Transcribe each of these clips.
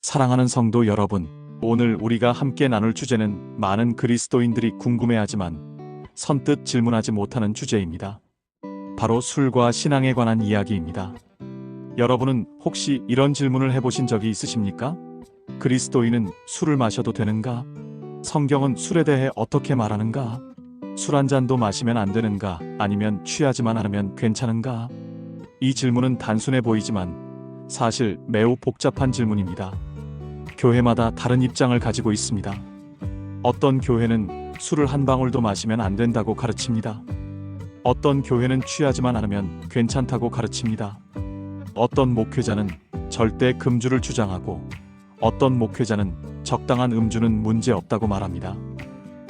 사랑하는 성도 여러분, 오늘 우리가 함께 나눌 주제는 많은 그리스도인들이 궁금해하지만 선뜻 질문하지 못하는 주제입니다. 바로 술과 신앙에 관한 이야기입니다. 여러분은 혹시 이런 질문을 해보신 적이 있으십니까? 그리스도인은 술을 마셔도 되는가? 성경은 술에 대해 어떻게 말하는가? 술 한 잔도 마시면 안 되는가? 아니면 취하지만 않으면 괜찮은가? 이 질문은 단순해 보이지만 사실 매우 복잡한 질문입니다. 교회마다 다른 입장을 가지고 있습니다. 어떤 교회는 술을 한 방울도 마시면 안 된다고 가르칩니다. 어떤 교회는 취하지만 않으면 괜찮다고 가르칩니다. 어떤 목회자는 절대 금주를 주장하고 어떤 목회자는 적당한 음주는 문제 없다고 말합니다.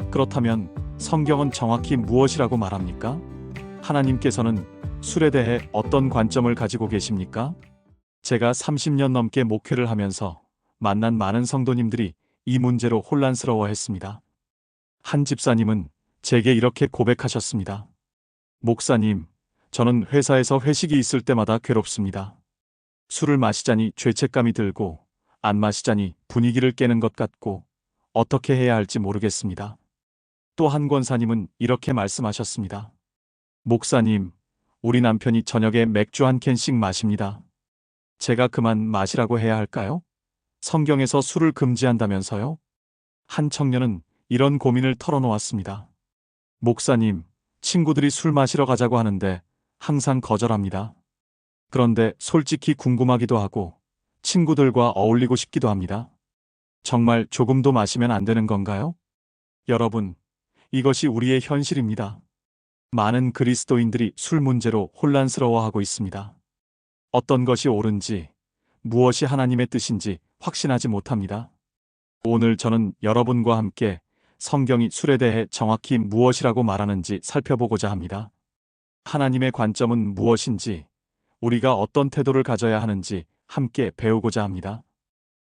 그렇다면 성경은 정확히 무엇이라고 말합니까? 하나님께서는 술에 대해 어떤 관점을 가지고 계십니까? 제가 30년 넘게 목회를 하면서 만난 많은 성도님들이 이 문제로 혼란스러워했습니다. 한 집사님은 제게 이렇게 고백하셨습니다. 목사님, 저는 회사에서 회식이 있을 때마다 괴롭습니다. 술을 마시자니 죄책감이 들고 안 마시자니 분위기를 깨는 것 같고 어떻게 해야 할지 모르겠습니다. 또 한 권사님은 이렇게 말씀하셨습니다. 목사님, 우리 남편이 저녁에 맥주 한 캔씩 마십니다. 제가 그만 마시라고 해야 할까요? 성경에서 술을 금지한다면서요? 한 청년은 이런 고민을 털어놓았습니다. 목사님, 친구들이 술 마시러 가자고 하는데 항상 거절합니다. 그런데 솔직히 궁금하기도 하고 친구들과 어울리고 싶기도 합니다. 정말 조금도 마시면 안 되는 건가요? 여러분, 이것이 우리의 현실입니다. 많은 그리스도인들이 술 문제로 혼란스러워하고 있습니다. 어떤 것이 옳은지, 무엇이 하나님의 뜻인지 확신하지 못합니다. 오늘 저는 여러분과 함께 성경이 술에 대해 정확히 무엇이라고 말하는지 살펴보고자 합니다. 하나님의 관점은 무엇인지, 우리가 어떤 태도를 가져야 하는지 함께 배우고자 합니다.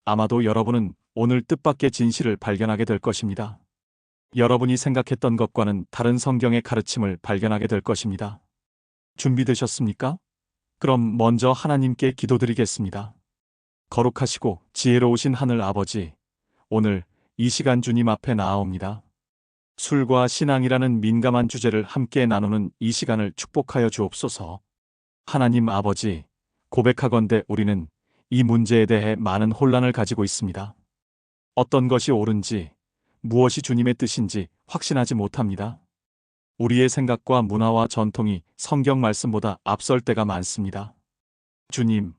아마도 여러분은 오늘 뜻밖의 진실을 발견하게 될 것입니다. 여러분이 생각했던 것과는 다른 성경의 가르침을 발견하게 될 것입니다. 준비되셨습니까? 그럼 먼저 하나님께 기도드리겠습니다. 거룩하시고 지혜로우신 하늘 아버지, 오늘 이 시간 주님 앞에 나아옵니다. 술과 신앙이라는 민감한 주제를 함께 나누는 이 시간을 축복하여 주옵소서. 하나님 아버지, 고백하건대 우리는 이 문제에 대해 많은 혼란을 가지고 있습니다. 어떤 것이 옳은지, 무엇이 주님의 뜻인지 확신하지 못합니다. 우리의 생각과 문화와 전통이 성경 말씀보다 앞설 때가 많습니다. 주님,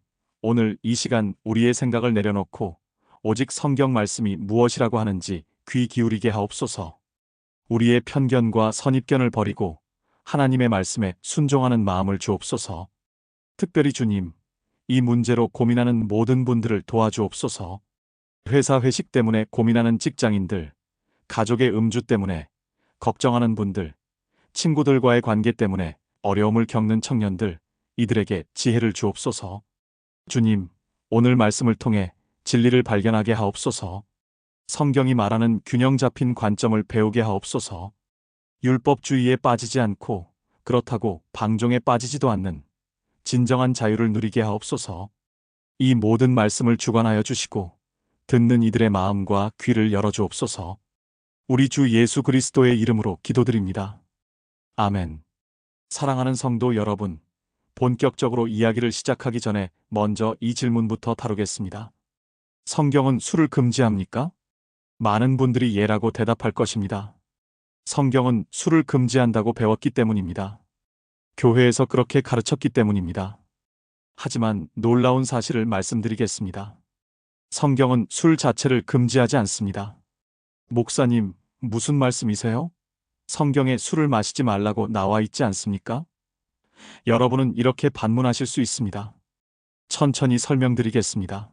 오늘 이 시간 우리의 생각을 내려놓고 오직 성경 말씀이 무엇이라고 하는지 귀 기울이게 하옵소서. 우리의 편견과 선입견을 버리고 하나님의 말씀에 순종하는 마음을 주옵소서. 특별히 주님, 이 문제로 고민하는 모든 분들을 도와주옵소서. 회사 회식 때문에 고민하는 직장인들, 가족의 음주 때문에 걱정하는 분들, 친구들과의 관계 때문에 어려움을 겪는 청년들, 이들에게 지혜를 주옵소서. 주님, 오늘 말씀을 통해 진리를 발견하게 하옵소서. 성경이 말하는 균형 잡힌 관점을 배우게 하옵소서. 율법주의에 빠지지 않고 그렇다고 방종에 빠지지도 않는 진정한 자유를 누리게 하옵소서. 이 모든 말씀을 주관하여 주시고 듣는 이들의 마음과 귀를 열어주옵소서. 우리 주 예수 그리스도의 이름으로 기도드립니다. 아멘. 사랑하는 성도 여러분, 본격적으로 이야기를 시작하기 전에 먼저 이 질문부터 다루겠습니다. 성경은 술을 금지합니까? 많은 분들이 예라고 대답할 것입니다. 성경은 술을 금지한다고 배웠기 때문입니다. 교회에서 그렇게 가르쳤기 때문입니다. 하지만 놀라운 사실을 말씀드리겠습니다. 성경은 술 자체를 금지하지 않습니다. 목사님, 무슨 말씀이세요? 성경에 술을 마시지 말라고 나와 있지 않습니까? 여러분은 이렇게 반문하실 수 있습니다. 천천히 설명드리겠습니다.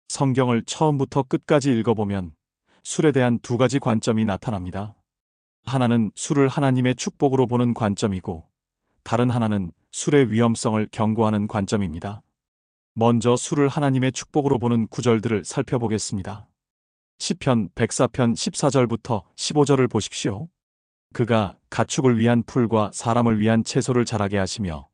성경을 처음부터 끝까지 읽어보면 술에 대한 두 가지 관점이 나타납니다. 하나는 술을 하나님의 축복으로 보는 관점이고, 다른 하나는 술의 위험성을 경고하는 관점입니다. 먼저 술을 하나님의 축복으로 보는 구절들을 살펴보겠습니다. 시편 104편 14절부터 15절을 보십시오. 그가 가축을 위한 풀과 사람을 위한 채소를 자라게 하시며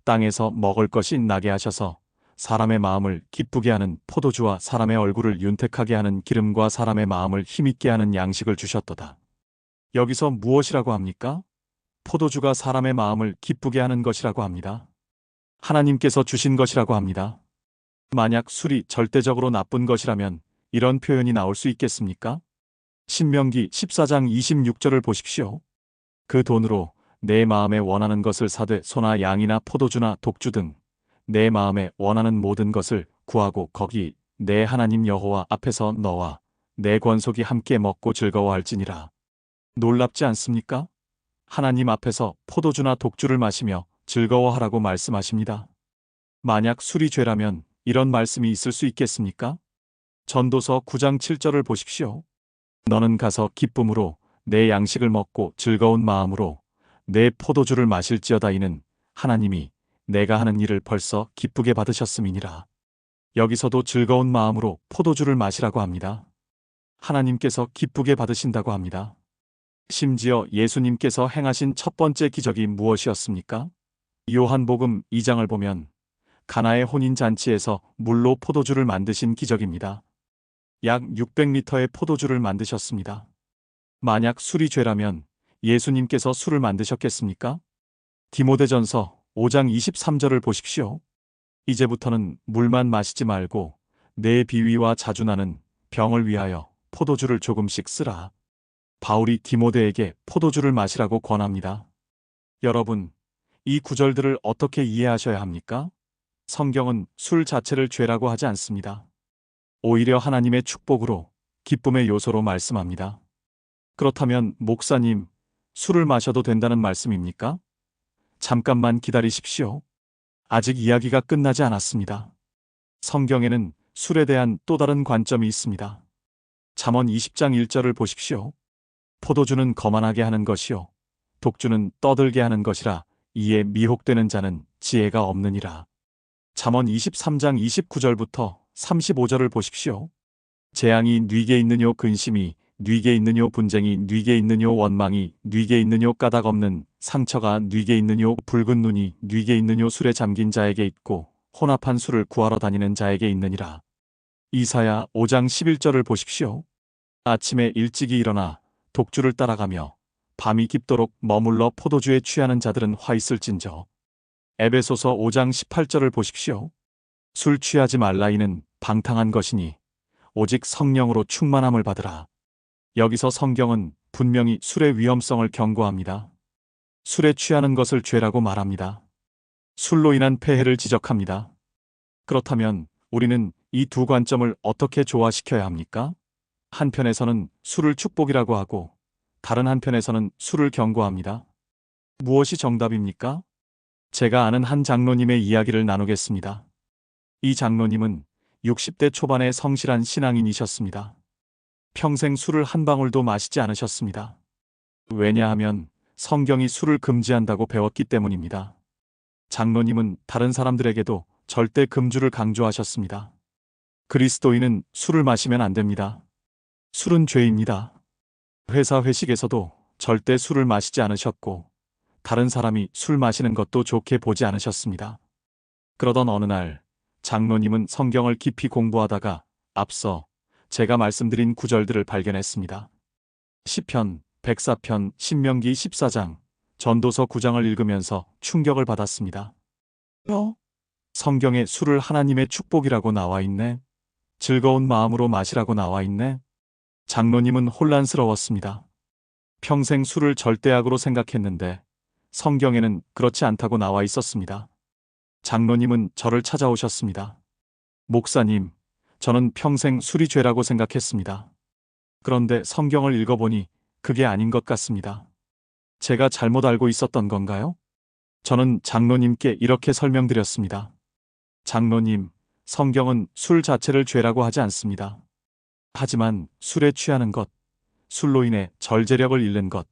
땅에서 먹을 것이 나게 하셔서 사람의 마음을 기쁘게 하는 포도주와 사람의 얼굴을 윤택하게 하는 기름과 사람의 마음을 힘있게 하는 양식을 주셨도다. 여기서 무엇이라고 합니까? 포도주가 사람의 마음을 기쁘게 하는 것이라고 합니다. 하나님께서 주신 것이라고 합니다. 만약 술이 절대적으로 나쁜 것이라면 이런 표현이 나올 수 있겠습니까? 신명기 14장 26절을 보십시오. 그 돈으로 내 마음에 원하는 것을 사되 소나 양이나 포도주나 독주 등 내 마음에 원하는 모든 것을 구하고 거기 내 하나님 여호와 앞에서 너와 내 권속이 함께 먹고 즐거워할지니라. 놀랍지 않습니까? 하나님 앞에서 포도주나 독주를 마시며 즐거워하라고 말씀하십니다. 만약 술이 죄라면 이런 말씀이 있을 수 있겠습니까? 전도서 9장 7절을 보십시오. 너는 가서 기쁨으로 내 양식을 먹고 즐거운 마음으로 내 포도주를 마실지어다. 이는 하나님이 내가 하는 일을 벌써 기쁘게 받으셨음이니라. 여기서도 즐거운 마음으로 포도주를 마시라고 합니다. 하나님께서 기쁘게 받으신다고 합니다. 심지어 예수님께서 행하신 첫 번째 기적이 무엇이었습니까? 요한복음 2장을 보면 가나의 혼인잔치에서 물로 포도주를 만드신 기적입니다. 약 600리터의 포도주를 만드셨습니다. 만약 술이 죄라면 예수님께서 술을 만드셨겠습니까? 디모데전서 5장 23절을 보십시오. 이제부터는 물만 마시지 말고 내 비위와 자주 나는 병을 위하여 포도주를 조금씩 쓰라. 바울이 디모데에게 포도주를 마시라고 권합니다. 여러분, 이 구절들을 어떻게 이해하셔야 합니까? 성경은 술 자체를 죄라고 하지 않습니다. 오히려 하나님의 축복으로 기쁨의 요소로 말씀합니다. 그렇다면 목사님, 술을 마셔도 된다는 말씀입니까? 잠깐만 기다리십시오. 아직 이야기가 끝나지 않았습니다. 성경에는 술에 대한 또 다른 관점이 있습니다. 잠언 20장 1절을 보십시오. 포도주는 거만하게 하는 것이요 독주는 떠들게 하는 것이라 이에 미혹되는 자는 지혜가 없느니라. 잠언 23장 29절부터 35절을 보십시오. 재앙이 뉘게 있느뇨 근심이 뉘게 있느뇨 분쟁이 뉘게 있느뇨 원망이 뉘게 있느뇨 까닭 없는 상처가 뉘게 있느뇨 붉은 눈이 뉘게 있느뇨 술에 잠긴 자에게 있고 혼합한 술을 구하러 다니는 자에게 있느니라. 이사야 5장 11절을 보십시오. 아침에 일찍이 일어나 독주를 따라가며 밤이 깊도록 머물러 포도주에 취하는 자들은 화 있을진저. 에베소서 5장 18절을 보십시오. 술 취하지 말라. 이는 방탕한 것이니 오직 성령으로 충만함을 받으라. 여기서 성경은 분명히 술의 위험성을 경고합니다. 술에 취하는 것을 죄라고 말합니다. 술로 인한 폐해를 지적합니다. 그렇다면 우리는 이 두 관점을 어떻게 조화시켜야 합니까? 한편에서는 술을 축복이라고 하고 다른 한편에서는 술을 경고합니다. 무엇이 정답입니까? 제가 아는 한 장로님의 이야기를 나누겠습니다. 이 장로님은 60대 초반의 성실한 신앙인이셨습니다. 평생 술을 한 방울도 마시지 않으셨습니다. 왜냐하면 성경이 술을 금지한다고 배웠기 때문입니다. 장로님은 다른 사람들에게도 절대 금주를 강조하셨습니다. 그리스도인은 술을 마시면 안 됩니다. 술은 죄입니다. 회사 회식에서도 절대 술을 마시지 않으셨고 다른 사람이 술 마시는 것도 좋게 보지 않으셨습니다. 그러던 어느 날 장로님은 성경을 깊이 공부하다가 앞서 제가 말씀드린 구절들을 발견했습니다. 시편, 백사편, 신명기 14장, 전도서 9장을 읽으면서 충격을 받았습니다. 성경에 술을 하나님의 축복이라고 나와 있네. 즐거운 마음으로 마시라고 나와 있네. 장로님은 혼란스러웠습니다. 평생 술을 절대악으로 생각했는데 성경에는 그렇지 않다고 나와 있었습니다. 장로님은 저를 찾아오셨습니다. 목사님, 저는 평생 술이 죄라고 생각했습니다. 그런데 성경을 읽어보니 그게 아닌 것 같습니다. 제가 잘못 알고 있었던 건가요? 저는 장로님께 이렇게 설명드렸습니다. 장로님, 성경은 술 자체를 죄라고 하지 않습니다. 하지만 술에 취하는 것, 술로 인해 절제력을 잃는 것,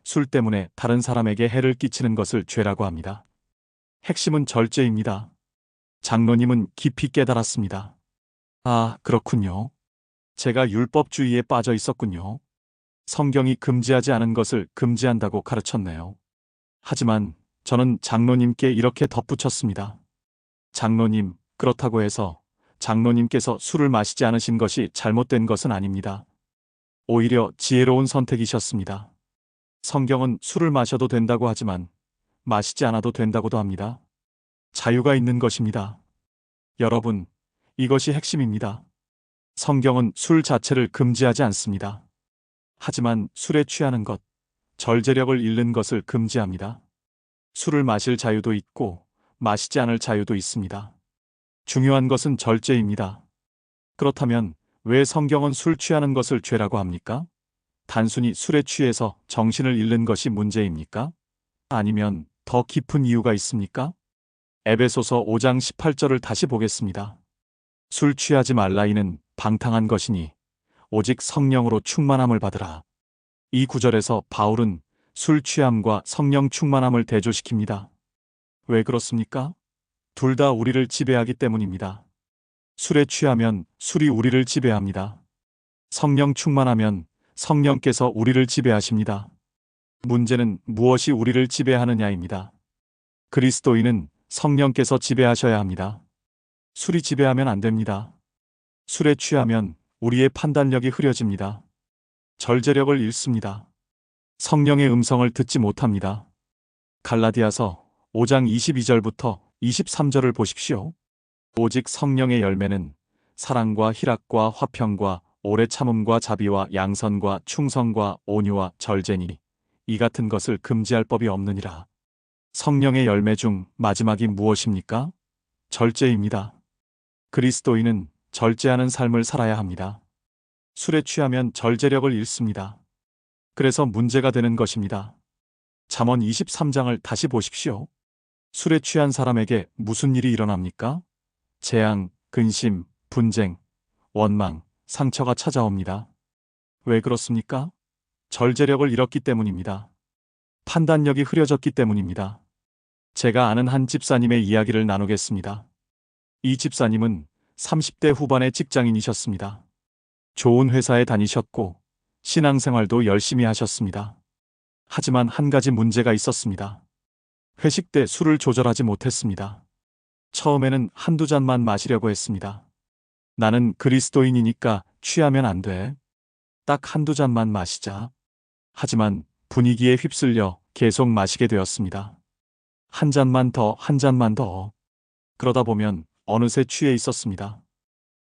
술 때문에 다른 사람에게 해를 끼치는 것을 죄라고 합니다. 핵심은 절제입니다. 장로님은 깊이 깨달았습니다. 아, 그렇군요. 제가 율법주의에 빠져 있었군요. 성경이 금지하지 않은 것을 금지한다고 가르쳤네요. 하지만 저는 장로님께 이렇게 덧붙였습니다. 장로님, 그렇다고 해서 장로님께서 술을 마시지 않으신 것이 잘못된 것은 아닙니다. 오히려 지혜로운 선택이셨습니다. 성경은 술을 마셔도 된다고 하지만 마시지 않아도 된다고도 합니다. 자유가 있는 것입니다. 여러분, 이것이 핵심입니다. 성경은 술 자체를 금지하지 않습니다. 하지만 술에 취하는 것, 절제력을 잃는 것을 금지합니다. 술을 마실 자유도 있고 마시지 않을 자유도 있습니다. 중요한 것은 절제입니다. 그렇다면 왜 성경은 술 취하는 것을 죄라고 합니까? 단순히 술에 취해서 정신을 잃는 것이 문제입니까? 아니면 더 깊은 이유가 있습니까? 에베소서 5장 18절을 다시 보겠습니다. 술 취하지 말라 이는 방탕한 것이니 오직 성령으로 충만함을 받으라. 이 구절에서 바울은 술 취함과 성령 충만함을 대조시킵니다. 왜 그렇습니까? 둘 다 우리를 지배하기 때문입니다. 술에 취하면 술이 우리를 지배합니다. 성령 충만하면 성령께서 우리를 지배하십니다. 문제는 무엇이 우리를 지배하느냐입니다. 그리스도인은 성령께서 지배하셔야 합니다. 술이 지배하면 안 됩니다. 술에 취하면 우리의 판단력이 흐려집니다. 절제력을 잃습니다. 성령의 음성을 듣지 못합니다. 갈라디아서 5장 22절부터 23절을 보십시오. 오직 성령의 열매는 사랑과 희락과 화평과 오래 참음과 자비와 양선과 충성과 온유와 절제니 이 같은 것을 금지할 법이 없느니라. 성령의 열매 중 마지막이 무엇입니까? 절제입니다. 그리스도인은 절제하는 삶을 살아야 합니다. 술에 취하면 절제력을 잃습니다. 그래서 문제가 되는 것입니다. 잠언 23장을 다시 보십시오. 술에 취한 사람에게 무슨 일이 일어납니까? 재앙, 근심, 분쟁, 원망, 상처가 찾아옵니다. 왜 그렇습니까? 절제력을 잃었기 때문입니다. 판단력이 흐려졌기 때문입니다. 제가 아는 한 집사님의 이야기를 나누겠습니다. 이 집사님은 30대 후반의 직장인이셨습니다. 좋은 회사에 다니셨고 신앙생활도 열심히 하셨습니다. 하지만 한 가지 문제가 있었습니다. 회식 때 술을 조절하지 못했습니다. 처음에는 한두 잔만 마시려고 했습니다. 나는 그리스도인이니까 취하면 안 돼. 딱 한두 잔만 마시자. 하지만 분위기에 휩쓸려 계속 마시게 되었습니다. 한 잔만 더, 한 잔만 더. 그러다 보면 어느새 취해 있었습니다.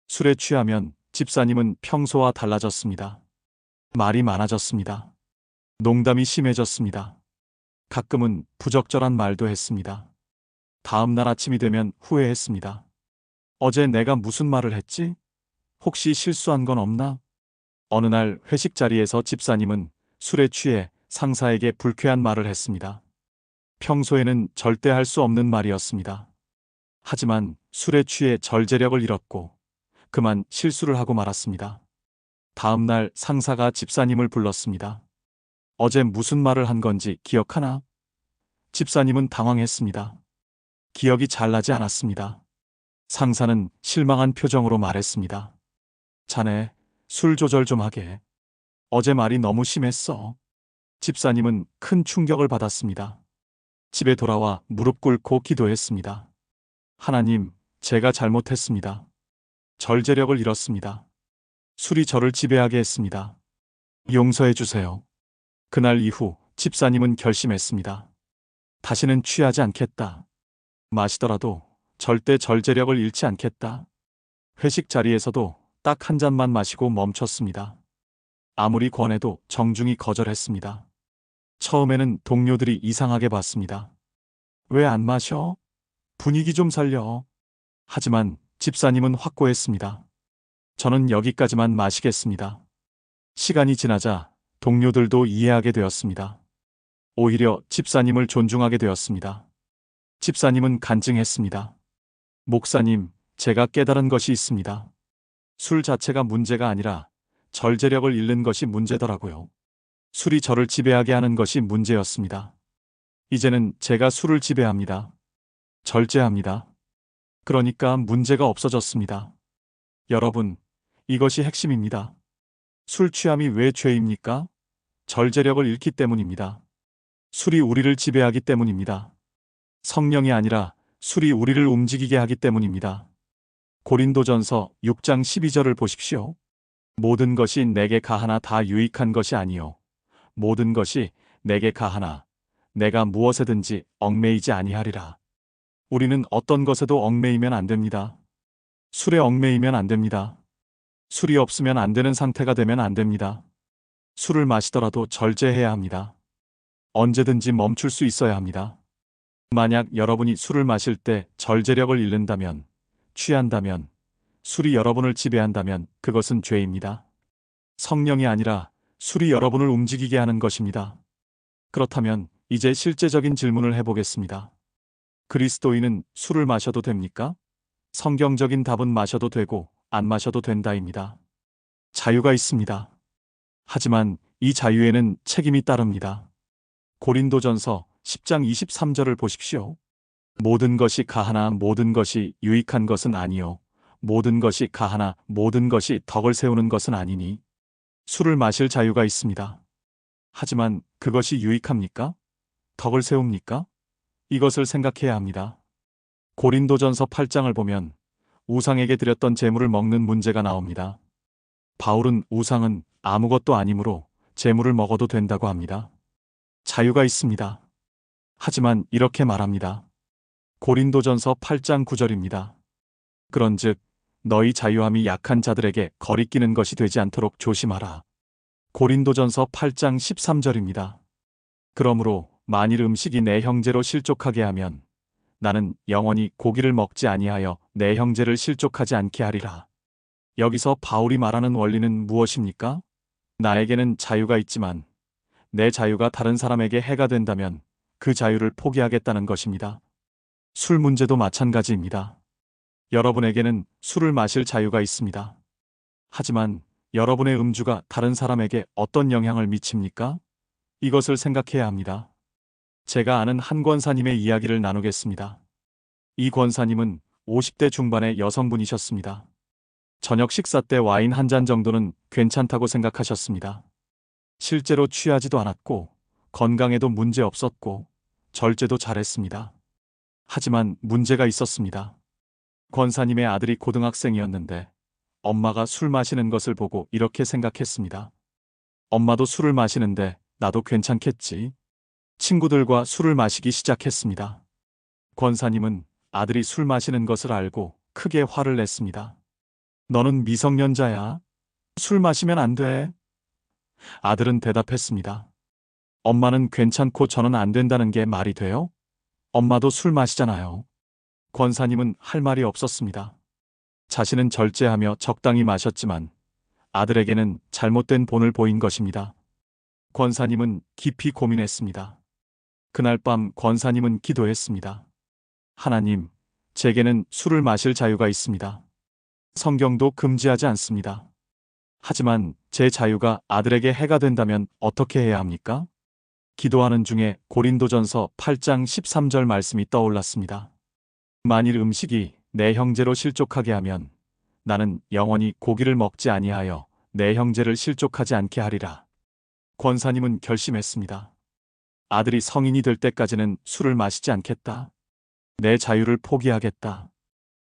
술에 취하면 집사님은 평소와 달라졌습니다. 말이 많아졌습니다. 농담이 심해졌습니다. 가끔은 부적절한 말도 했습니다. 다음 날 아침이 되면 후회했습니다. 어제 내가 무슨 말을 했지? 혹시 실수한 건 없나? 어느 날 회식 자리에서 집사님은 술에 취해 상사에게 불쾌한 말을 했습니다. 평소에는 절대 할 수 없는 말이었습니다. 하지만 술에 취해 절제력을 잃었고 그만 실수를 하고 말았습니다. 다음 날 상사가 집사님을 불렀습니다. 어제 무슨 말을 한 건지 기억하나? 집사님은 당황했습니다. 기억이 잘 나지 않았습니다. 상사는 실망한 표정으로 말했습니다. 자네, 술 조절 좀 하게. 어제 말이 너무 심했어. 집사님은 큰 충격을 받았습니다. 집에 돌아와 무릎 꿇고 기도했습니다. 하나님, 제가 잘못했습니다. 절제력을 잃었습니다. 술이 저를 지배하게 했습니다. 용서해 주세요. 그날 이후 집사님은 결심했습니다. 다시는 취하지 않겠다. 마시더라도 절대 절제력을 잃지 않겠다. 회식 자리에서도 딱 한 잔만 마시고 멈췄습니다. 아무리 권해도 정중히 거절했습니다. 처음에는 동료들이 이상하게 봤습니다. 왜 안 마셔? 분위기 좀 살려. 하지만 집사님은 확고했습니다. 저는 여기까지만 마시겠습니다. 시간이 지나자 동료들도 이해하게 되었습니다. 오히려 집사님을 존중하게 되었습니다. 집사님은 간증했습니다. 목사님, 제가 깨달은 것이 있습니다. 술 자체가 문제가 아니라 절제력을 잃는 것이 문제더라고요. 술이 저를 지배하게 하는 것이 문제였습니다. 이제는 제가 술을 지배합니다. 절제합니다. 그러니까 문제가 없어졌습니다. 여러분, 이것이 핵심입니다. 술 취함이 왜 죄입니까? 절제력을 잃기 때문입니다. 술이 우리를 지배하기 때문입니다. 성령이 아니라 술이 우리를 움직이게 하기 때문입니다. 고린도전서 6장 12절을 보십시오. 모든 것이 내게 가하나 다 유익한 것이 아니요 모든 것이 내게 가하나 내가 무엇에든지 얽매이지 아니하리라. 우리는 어떤 것에도 얽매이면 안 됩니다. 술에 얽매이면 안 됩니다. 술이 없으면 안 되는 상태가 되면 안 됩니다. 술을 마시더라도 절제해야 합니다. 언제든지 멈출 수 있어야 합니다. 만약 여러분이 술을 마실 때 절제력을 잃는다면, 취한다면, 술이 여러분을 지배한다면 그것은 죄입니다. 성령이 아니라 술이 여러분을 움직이게 하는 것입니다. 그렇다면 이제 실제적인 질문을 해보겠습니다. 그리스도인은 술을 마셔도 됩니까? 성경적인 답은 마셔도 되고 안 마셔도 된다입니다. 자유가 있습니다. 하지만 이 자유에는 책임이 따릅니다. 고린도전서 10장 23절을 보십시오. 모든 것이 가하나 모든 것이 유익한 것은 아니요 모든 것이 가하나 모든 것이 덕을 세우는 것은 아니니. 술을 마실 자유가 있습니다. 하지만 그것이 유익합니까? 덕을 세웁니까? 이것을 생각해야 합니다. 고린도전서 8장을 보면 우상에게 드렸던 제물을 먹는 문제가 나옵니다. 바울은 우상은 아무것도 아니므로 제물을 먹어도 된다고 합니다. 자유가 있습니다. 하지만 이렇게 말합니다. 고린도전서 8장 9절입니다. 그런즉 너희 자유함이 약한 자들에게 거리끼는 것이 되지 않도록 조심하라. 고린도전서 8장 13절입니다. 그러므로 만일 음식이 내 형제로 실족하게 하면 나는 영원히 고기를 먹지 아니하여 내 형제를 실족하지 않게 하리라. 여기서 바울이 말하는 원리는 무엇입니까? 나에게는 자유가 있지만 내 자유가 다른 사람에게 해가 된다면 그 자유를 포기하겠다는 것입니다. 술 문제도 마찬가지입니다. 여러분에게는 술을 마실 자유가 있습니다. 하지만 여러분의 음주가 다른 사람에게 어떤 영향을 미칩니까? 이것을 생각해야 합니다. 제가 아는 한 권사님의 이야기를 나누겠습니다. 이 권사님은 50대 중반의 여성분이셨습니다. 저녁 식사 때 와인 한 잔 정도는 괜찮다고 생각하셨습니다. 실제로 취하지도 않았고 건강에도 문제 없었고 절제도 잘했습니다. 하지만 문제가 있었습니다. 권사님의 아들이 고등학생이었는데 엄마가 술 마시는 것을 보고 이렇게 생각했습니다. 엄마도 술을 마시는데 나도 괜찮겠지. 친구들과 술을 마시기 시작했습니다. 권사님은 아들이 술 마시는 것을 알고 크게 화를 냈습니다. 너는 미성년자야. 술 마시면 안 돼. 아들은 대답했습니다. 엄마는 괜찮고 저는 안 된다는 게 말이 돼요? 엄마도 술 마시잖아요. 권사님은 할 말이 없었습니다. 자신은 절제하며 적당히 마셨지만 아들에게는 잘못된 본을 보인 것입니다. 권사님은 깊이 고민했습니다. 그날 밤 권사님은 기도했습니다. 하나님, 제게는 술을 마실 자유가 있습니다. 성경도 금지하지 않습니다. 하지만 제 자유가 아들에게 해가 된다면 어떻게 해야 합니까? 기도하는 중에 고린도전서 8장 13절 말씀이 떠올랐습니다. 만일 음식이 내 형제로 실족하게 하면 나는 영원히 고기를 먹지 아니하여 내 형제를 실족하지 않게 하리라. 권사님은 결심했습니다. 아들이 성인이 될 때까지는 술을 마시지 않겠다. 내 자유를 포기하겠다.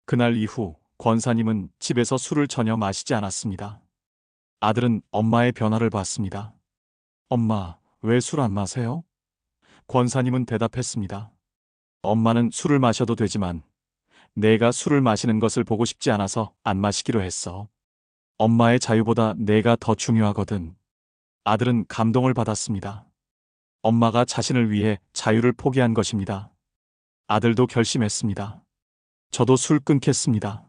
그날 이후 권사님은 집에서 술을 전혀 마시지 않았습니다. 아들은 엄마의 변화를 봤습니다. 엄마, 왜 술 안 마세요? 권사님은 대답했습니다. 엄마는 술을 마셔도 되지만 내가 술을 마시는 것을 보고 싶지 않아서 안 마시기로 했어. 엄마의 자유보다 내가 더 중요하거든. 아들은 감동을 받았습니다. 엄마가 자신을 위해 자유를 포기한 것입니다. 아들도 결심했습니다. 저도 술 끊겠습니다.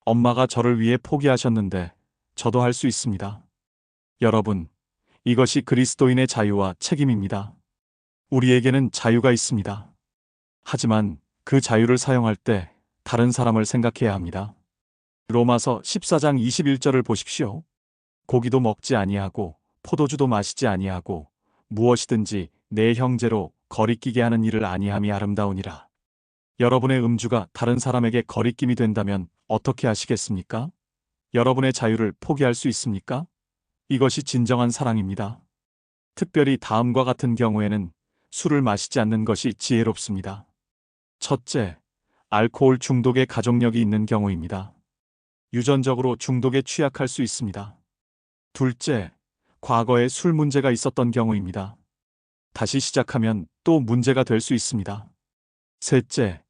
엄마가 저를 위해 포기하셨는데 저도 할 수 있습니다. 여러분, 이것이 그리스도인의 자유와 책임입니다. 우리에게는 자유가 있습니다. 하지만 그 자유를 사용할 때 다른 사람을 생각해야 합니다. 로마서 14장 21절을 보십시오. 고기도 먹지 아니하고 포도주도 마시지 아니하고 무엇이든지 내 형제로 거리끼게 하는 일을 아니함이 아름다우니라. 여러분의 음주가 다른 사람에게 거리낌이 된다면 어떻게 하시겠습니까? 여러분의 자유를 포기할 수 있습니까? 이것이 진정한 사랑입니다. 특별히 다음과 같은 경우에는 술을 마시지 않는 것이 지혜롭습니다. 첫째, 알코올 중독의 가족력이 있는 경우입니다. 유전적으로 중독에 취약할 수 있습니다. 둘째, 과거에 술 문제가 있었던 경우입니다. 다시 시작하면 또 문제가 될 수 있습니다. 셋째,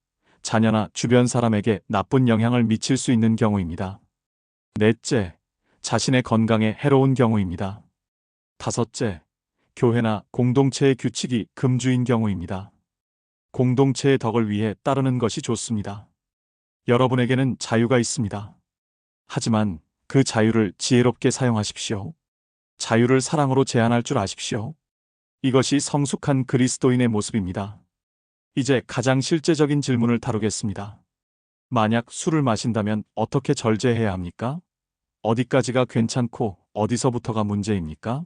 자녀나 주변 사람에게 나쁜 영향을 미칠 수 있는 경우입니다. 넷째, 자신의 건강에 해로운 경우입니다. 다섯째, 교회나 공동체의 규칙이 금주인 경우입니다. 공동체의 덕을 위해 따르는 것이 좋습니다. 여러분에게는 자유가 있습니다. 하지만 그 자유를 지혜롭게 사용하십시오. 자유를 사랑으로 제한할 줄 아십시오. 이것이 성숙한 그리스도인의 모습입니다. 이제 가장 실제적인 질문을 다루겠습니다. 만약 술을 마신다면 어떻게 절제해야 합니까? 어디까지가 괜찮고 어디서부터가 문제입니까?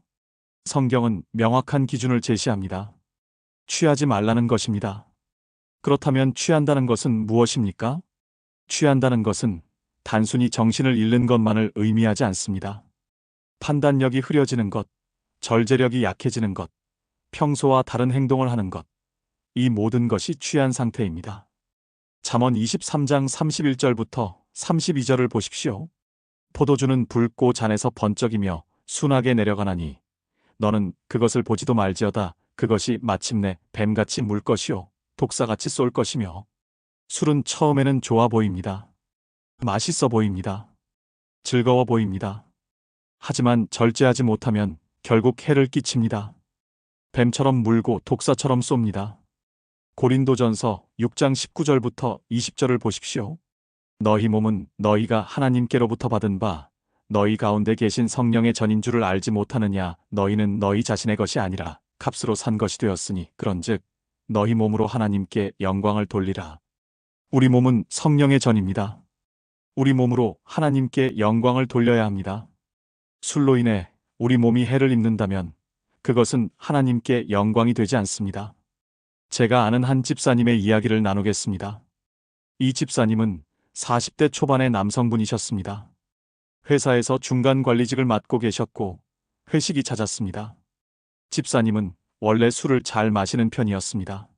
성경은 명확한 기준을 제시합니다. 취하지 말라는 것입니다. 그렇다면 취한다는 것은 무엇입니까? 취한다는 것은 단순히 정신을 잃는 것만을 의미하지 않습니다. 판단력이 흐려지는 것, 절제력이 약해지는 것, 평소와 다른 행동을 하는 것, 이 모든 것이 취한 상태입니다. 잠언 23장 31절부터 32절을 보십시오. 포도주는 붉고 잔에서 번쩍이며 순하게 내려가나니 너는 그것을 보지도 말지어다. 그것이 마침내 뱀같이 물 것이요 독사같이 쏠 것이며. 술은 처음에는 좋아 보입니다. 맛있어 보입니다. 즐거워 보입니다. 하지만 절제하지 못하면 결국 해를 끼칩니다. 뱀처럼 물고 독사처럼 쏩니다. 고린도전서 6장 19절부터 20절을 보십시오. 너희 몸은 너희가 하나님께로부터 받은 바 너희 가운데 계신 성령의 전인 줄을 알지 못하느냐. 너희는 너희 자신의 것이 아니라 값으로 산 것이 되었으니 그런즉 너희 몸으로 하나님께 영광을 돌리라. 우리 몸은 성령의 전입니다. 우리 몸으로 하나님께 영광을 돌려야 합니다. 술로 인해 우리 몸이 해를 입는다면 그것은 하나님께 영광이 되지 않습니다. 제가 아는 한 집사님의 이야기를 나누겠습니다. 이 집사님은 40대 초반의 남성분이셨습니다. 회사에서 중간 관리직을 맡고 계셨고 회식이 잦았습니다. 집사님은 원래 술을 잘 마시는 편이었습니다.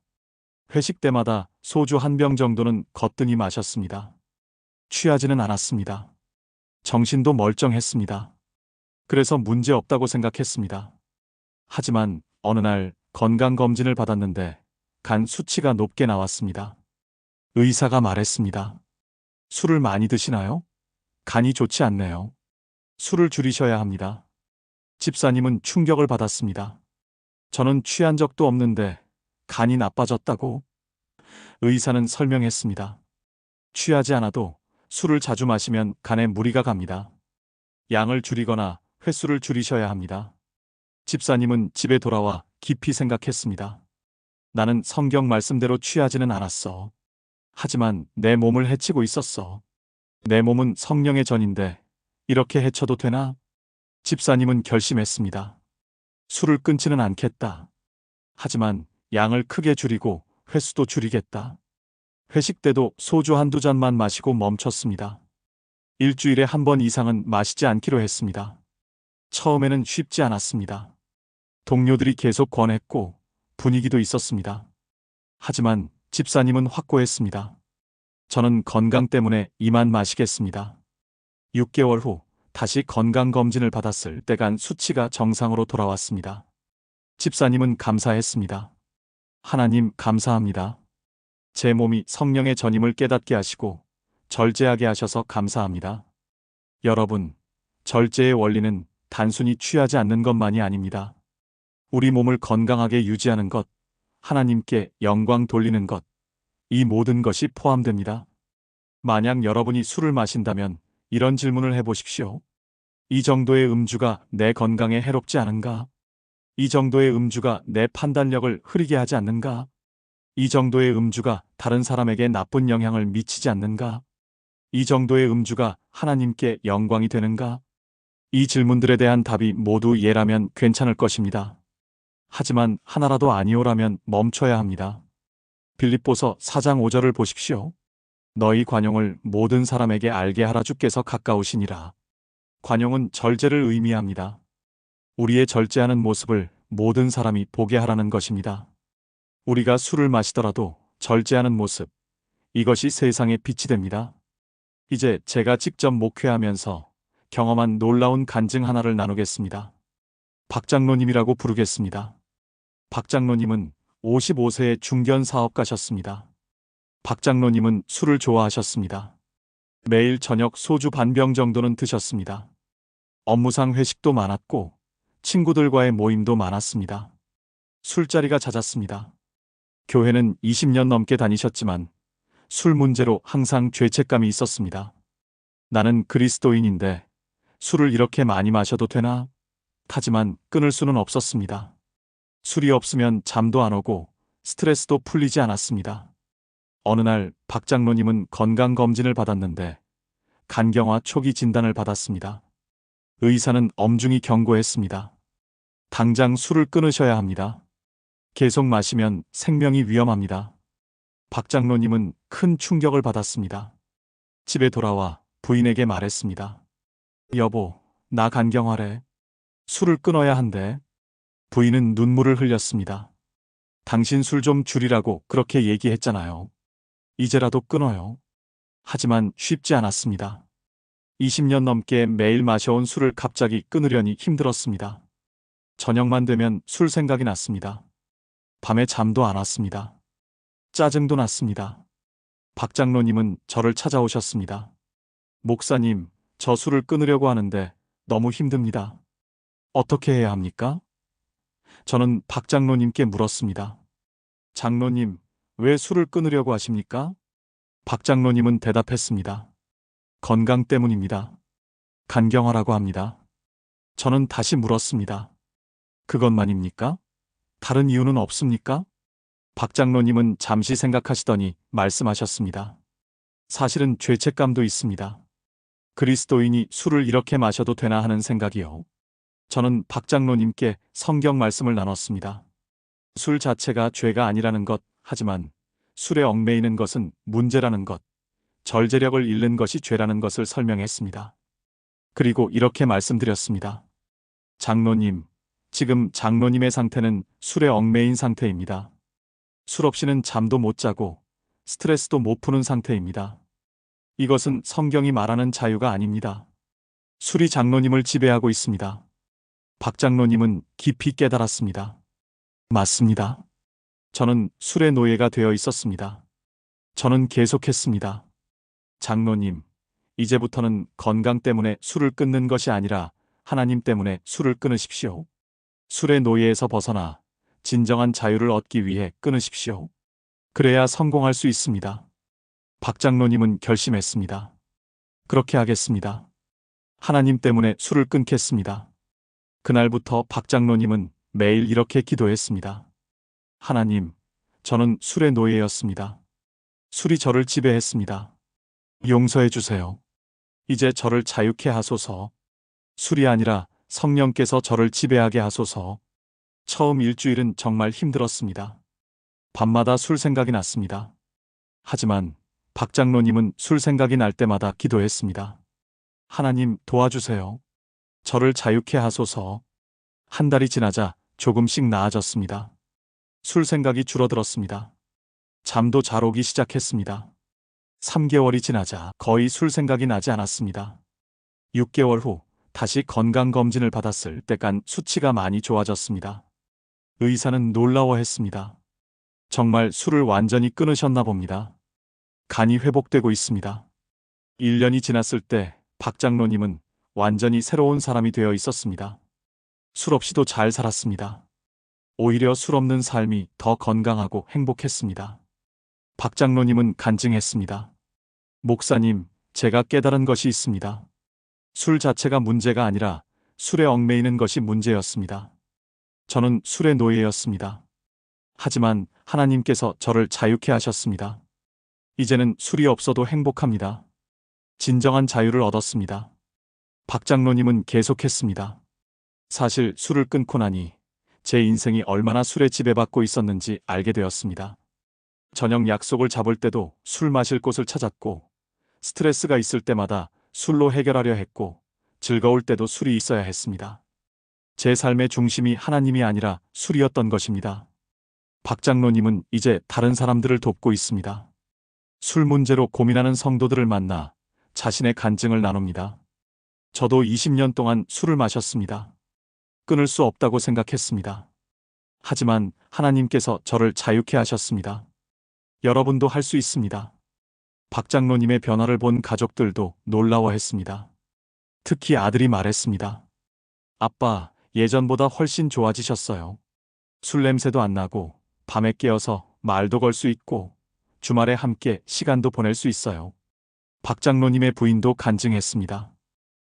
회식 때마다 소주 한 병 정도는 거뜬히 마셨습니다. 취하지는 않았습니다. 정신도 멀쩡했습니다. 그래서 문제 없다고 생각했습니다. 하지만 어느 날 건강검진을 받았는데 간 수치가 높게 나왔습니다. 의사가 말했습니다. 술을 많이 드시나요? 간이 좋지 않네요. 술을 줄이셔야 합니다. 집사님은 충격을 받았습니다. 저는 취한 적도 없는데 간이 나빠졌다고? 의사는 설명했습니다. 취하지 않아도 술을 자주 마시면 간에 무리가 갑니다. 양을 줄이거나 횟수를 줄이셔야 합니다. 집사님은 집에 돌아와 깊이 생각했습니다. 나는 성경 말씀대로 취하지는 않았어. 하지만 내 몸을 해치고 있었어. 내 몸은 성령의 전인데 이렇게 해쳐도 되나? 집사님은 결심했습니다. 술을 끊지는 않겠다. 하지만 양을 크게 줄이고 횟수도 줄이겠다. 회식 때도 소주 한두 잔만 마시고 멈췄습니다. 일주일에 한 번 이상은 마시지 않기로 했습니다. 처음에는 쉽지 않았습니다. 동료들이 계속 권했고 분위기도 있었습니다. 하지만 집사님은 확고했습니다. 저는 건강 때문에 이만 마시겠습니다. 6개월 후 다시 건강검진을 받았을 때 간 수치가 정상으로 돌아왔습니다. 집사님은 감사했습니다. 하나님 감사합니다. 제 몸이 성령의 전임을 깨닫게 하시고 절제하게 하셔서 감사합니다. 여러분, 절제의 원리는 단순히 취하지 않는 것만이 아닙니다. 우리 몸을 건강하게 유지하는 것, 하나님께 영광 돌리는 것, 이 모든 것이 포함됩니다. 만약 여러분이 술을 마신다면 이런 질문을 해보십시오. 이 정도의 음주가 내 건강에 해롭지 않은가? 이 정도의 음주가 내 판단력을 흐리게 하지 않는가? 이 정도의 음주가 다른 사람에게 나쁜 영향을 미치지 않는가? 이 정도의 음주가 하나님께 영광이 되는가? 이 질문들에 대한 답이 모두 예라면 괜찮을 것입니다. 하지만 하나라도 아니오라면 멈춰야 합니다. 빌립보서 4장 5절을 보십시오. 너희 관용을 모든 사람에게 알게 하라. 주께서 가까우시니라. 관용은 절제를 의미합니다. 우리의 절제하는 모습을 모든 사람이 보게 하라는 것입니다. 우리가 술을 마시더라도 절제하는 모습, 이것이 세상의 빛이 됩니다. 이제 제가 직접 목회하면서 경험한 놀라운 간증 하나를 나누겠습니다. 박 장로님이라고 부르겠습니다. 박 장로님은 55세의 중견 사업가셨습니다. 박 장로님은 술을 좋아하셨습니다. 매일 저녁 소주 반병 정도는 드셨습니다. 업무상 회식도 많았고 친구들과의 모임도 많았습니다. 술자리가 잦았습니다. 교회는 20년 넘게 다니셨지만 술 문제로 항상 죄책감이 있었습니다. 나는 그리스도인인데 술을 이렇게 많이 마셔도 되나? 하지만 끊을 수는 없었습니다. 술이 없으면 잠도 안 오고 스트레스도 풀리지 않았습니다. 어느 날 박 장로님은 건강검진을 받았는데 간경화 초기 진단을 받았습니다. 의사는 엄중히 경고했습니다. 당장 술을 끊으셔야 합니다. 계속 마시면 생명이 위험합니다. 박 장로님은 큰 충격을 받았습니다. 집에 돌아와 부인에게 말했습니다. 여보, 나 간경화래. 술을 끊어야 한대. 부인은 눈물을 흘렸습니다. 당신 술 좀 줄이라고 그렇게 얘기했잖아요. 이제라도 끊어요. 하지만 쉽지 않았습니다. 20년 넘게 매일 마셔온 술을 갑자기 끊으려니 힘들었습니다. 저녁만 되면 술 생각이 났습니다. 밤에 잠도 안 왔습니다. 짜증도 났습니다. 박 장로님은 저를 찾아오셨습니다. 목사님, 저 술을 끊으려고 하는데 너무 힘듭니다. 어떻게 해야 합니까? 저는 박 장로님께 물었습니다. 장로님, 왜 술을 끊으려고 하십니까? 박 장로님은 대답했습니다. 건강 때문입니다. 간경화라고 합니다. 저는 다시 물었습니다. 그것만입니까? 다른 이유는 없습니까? 박 장로님은 잠시 생각하시더니 말씀하셨습니다. 사실은 죄책감도 있습니다. 그리스도인이 술을 이렇게 마셔도 되나 하는 생각이요. 저는 박 장로님께 성경 말씀을 나눴습니다. 술 자체가 죄가 아니라는 것, 하지만 술에 얽매이는 것은 문제라는 것, 절제력을 잃는 것이 죄라는 것을 설명했습니다. 그리고 이렇게 말씀드렸습니다. 장로님, 지금 장로님의 상태는 술에 얽매인 상태입니다. 술 없이는 잠도 못 자고 스트레스도 못 푸는 상태입니다. 이것은 성경이 말하는 자유가 아닙니다. 술이 장로님을 지배하고 있습니다. 박 장로님은 깊이 깨달았습니다. 맞습니다. 저는 술의 노예가 되어 있었습니다. 저는 계속했습니다. 장로님, 이제부터는 건강 때문에 술을 끊는 것이 아니라 하나님 때문에 술을 끊으십시오. 술의 노예에서 벗어나 진정한 자유를 얻기 위해 끊으십시오. 그래야 성공할 수 있습니다. 박 장로님은 결심했습니다. 그렇게 하겠습니다. 하나님 때문에 술을 끊겠습니다. 그날부터 박 장로님은 매일 이렇게 기도했습니다. 하나님, 저는 술의 노예였습니다. 술이 저를 지배했습니다. 용서해 주세요. 이제 저를 자유케 하소서. 술이 아니라 성령께서 저를 지배하게 하소서. 처음 일주일은 정말 힘들었습니다. 밤마다 술 생각이 났습니다. 하지만 박 장로님은 술 생각이 날 때마다 기도했습니다. 하나님 도와주세요. 저를 자유케 하소서. 한 달이 지나자 조금씩 나아졌습니다. 술 생각이 줄어들었습니다. 잠도 잘 오기 시작했습니다. 3개월이 지나자 거의 술 생각이 나지 않았습니다. 6개월 후 다시 건강검진을 받았을 때 간 수치가 많이 좋아졌습니다. 의사는 놀라워했습니다. 정말 술을 완전히 끊으셨나 봅니다. 간이 회복되고 있습니다. 1년이 지났을 때 박 장로님은 완전히 새로운 사람이 되어 있었습니다. 술 없이도 잘 살았습니다. 오히려 술 없는 삶이 더 건강하고 행복했습니다. 박 장로님은 간증했습니다. 목사님, 제가 깨달은 것이 있습니다. 술 자체가 문제가 아니라 술에 얽매이는 것이 문제였습니다. 저는 술의 노예였습니다. 하지만 하나님께서 저를 자유케 하셨습니다. 이제는 술이 없어도 행복합니다. 진정한 자유를 얻었습니다. 박 장로님은 계속했습니다. 사실 술을 끊고 나니 제 인생이 얼마나 술에 지배받고 있었는지 알게 되었습니다. 저녁 약속을 잡을 때도 술 마실 곳을 찾았고, 스트레스가 있을 때마다 술로 해결하려 했고, 즐거울 때도 술이 있어야 했습니다. 제 삶의 중심이 하나님이 아니라 술이었던 것입니다. 박 장로님은 이제 다른 사람들을 돕고 있습니다. 술 문제로 고민하는 성도들을 만나 자신의 간증을 나눕니다. 저도 20년 동안 술을 마셨습니다. 끊을 수 없다고 생각했습니다. 하지만 하나님께서 저를 자유케 하셨습니다. 여러분도 할 수 있습니다. 박 장로님의 변화를 본 가족들도 놀라워했습니다. 특히 아들이 말했습니다. 아빠, 예전보다 훨씬 좋아지셨어요. 술 냄새도 안 나고, 밤에 깨어서 말도 걸 수 있고, 주말에 함께 시간도 보낼 수 있어요. 박 장로님의 부인도 간증했습니다.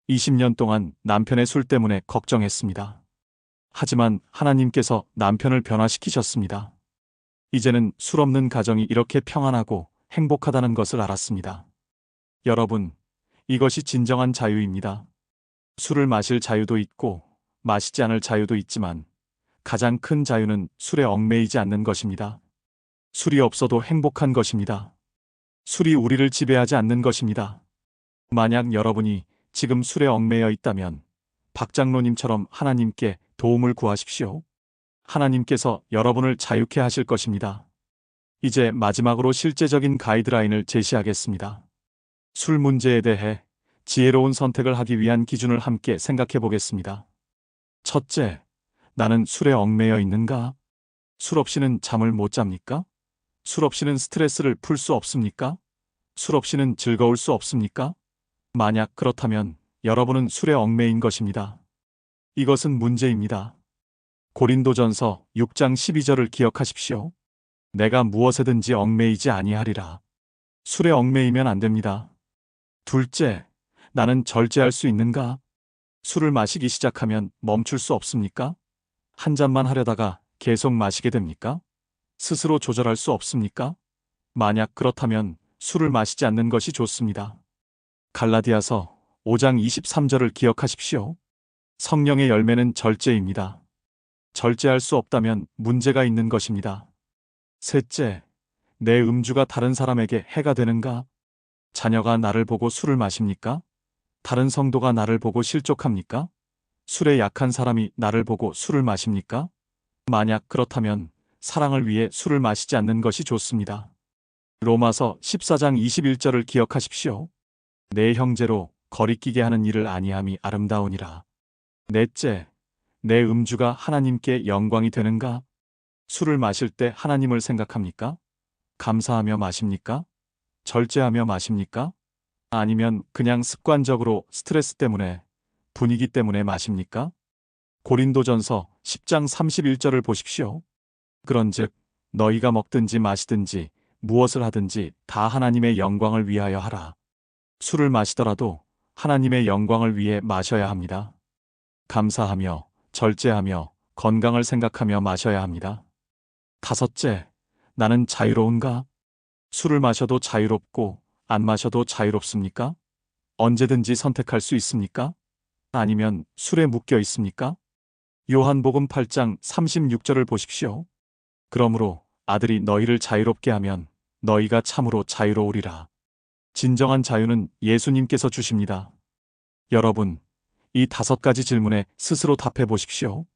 20년 동안 남편의 술 때문에 걱정했습니다. 하지만 하나님께서 남편을 변화시키셨습니다. 이제는 술 없는 가정이 이렇게 평안하고 행복하다는 것을 알았습니다. 여러분, 이것이 진정한 자유입니다. 술을 마실 자유도 있고 마시지 않을 자유도 있지만 가장 큰 자유는 술에 얽매이지 않는 것입니다. 술이 없어도 행복한 것입니다. 술이 우리를 지배하지 않는 것입니다. 만약 여러분이 지금 술에 얽매여 있다면 박 장로님처럼 하나님께 도움을 구하십시오. 하나님께서 여러분을 자유케 하실 것입니다. 이제 마지막으로 실제적인 가이드라인을 제시하겠습니다. 술 문제에 대해 지혜로운 선택을 하기 위한 기준을 함께 생각해 보겠습니다. 첫째, 나는 술에 얽매여 있는가? 술 없이는 잠을 못 잡니까? 술 없이는 스트레스를 풀 수 없습니까? 술 없이는 즐거울 수 없습니까? 만약 그렇다면 여러분은 술에 얽매인 것입니다. 이것은 문제입니다. 고린도전서 6장 12절을 기억하십시오. 내가 무엇에든지 얽매이지 아니하리라. 술에 얽매이면 안 됩니다. 둘째, 나는 절제할 수 있는가? 술을 마시기 시작하면 멈출 수 없습니까? 한 잔만 하려다가 계속 마시게 됩니까? 스스로 조절할 수 없습니까? 만약 그렇다면 술을 마시지 않는 것이 좋습니다. 갈라디아서 5장 23절을 기억하십시오. 성령의 열매는 절제입니다. 절제할 수 없다면 문제가 있는 것입니다. 셋째, 내 음주가 다른 사람에게 해가 되는가? 자녀가 나를 보고 술을 마십니까? 다른 성도가 나를 보고 실족합니까? 술에 약한 사람이 나를 보고 술을 마십니까? 만약 그렇다면 사랑을 위해 술을 마시지 않는 것이 좋습니다. 로마서 14장 21절을 기억하십시오. 내 형제로 거리끼게 하는 일을 아니함이 아름다우니라. 넷째, 내 음주가 하나님께 영광이 되는가? 술을 마실 때 하나님을 생각합니까? 감사하며 마십니까? 절제하며 마십니까? 아니면 그냥 습관적으로 스트레스 때문에, 분위기 때문에 마십니까? 고린도전서 10장 31절을 보십시오. 그런즉 너희가 먹든지 마시든지 무엇을 하든지 다 하나님의 영광을 위하여 하라. 술을 마시더라도 하나님의 영광을 위해 마셔야 합니다. 감사하며 절제하며 건강을 생각하며 마셔야 합니다. 다섯째, 나는 자유로운가? 술을 마셔도 자유롭고 안 마셔도 자유롭습니까? 언제든지 선택할 수 있습니까? 아니면 술에 묶여 있습니까? 요한복음 8장 36절을 보십시오. 그러므로 아들이 너희를 자유롭게 하면 너희가 참으로 자유로우리라. 진정한 자유는 예수님께서 주십니다. 여러분, 이 5가지 질문에 스스로 답해 보십시오.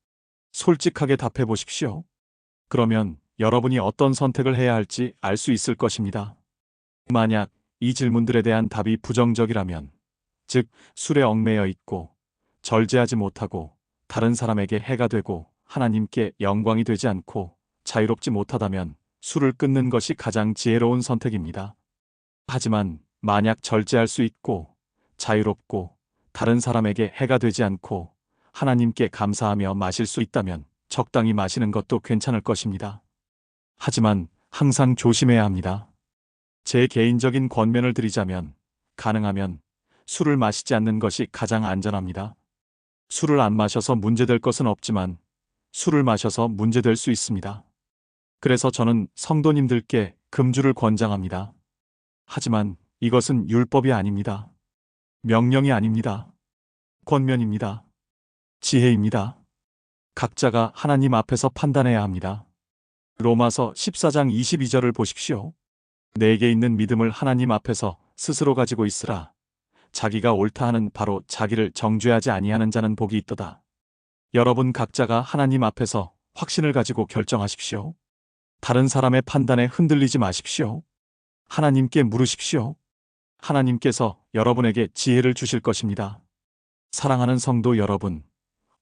솔직하게 답해 보십시오. 그러면 여러분이 어떤 선택을 해야 할지 알 수 있을 것입니다. 만약 이 질문들에 대한 답이 부정적이라면, 즉 술에 얽매여 있고 절제하지 못하고 다른 사람에게 해가 되고 하나님께 영광이 되지 않고 자유롭지 못하다면 술을 끊는 것이 가장 지혜로운 선택입니다. 하지만 만약 절제할 수 있고 자유롭고 다른 사람에게 해가 되지 않고 하나님께 감사하며 마실 수 있다면 적당히 마시는 것도 괜찮을 것입니다. 하지만 항상 조심해야 합니다. 제 개인적인 권면을 드리자면 가능하면 술을 마시지 않는 것이 가장 안전합니다. 술을 안 마셔서 문제될 것은 없지만 술을 마셔서 문제될 수 있습니다. 그래서 저는 성도님들께 금주를 권장합니다. 하지만 이것은 율법이 아닙니다. 명령이 아닙니다. 권면입니다. 지혜입니다. 각자가 하나님 앞에서 판단해야 합니다. 로마서 14장 22절을 보십시오. 내게 있는 믿음을 하나님 앞에서 스스로 가지고 있으라. 자기가 옳다 하는 바로 자기를 정죄하지 아니하는 자는 복이 있도다. 여러분 각자가 하나님 앞에서 확신을 가지고 결정하십시오. 다른 사람의 판단에 흔들리지 마십시오. 하나님께 물으십시오. 하나님께서 여러분에게 지혜를 주실 것입니다. 사랑하는 성도 여러분,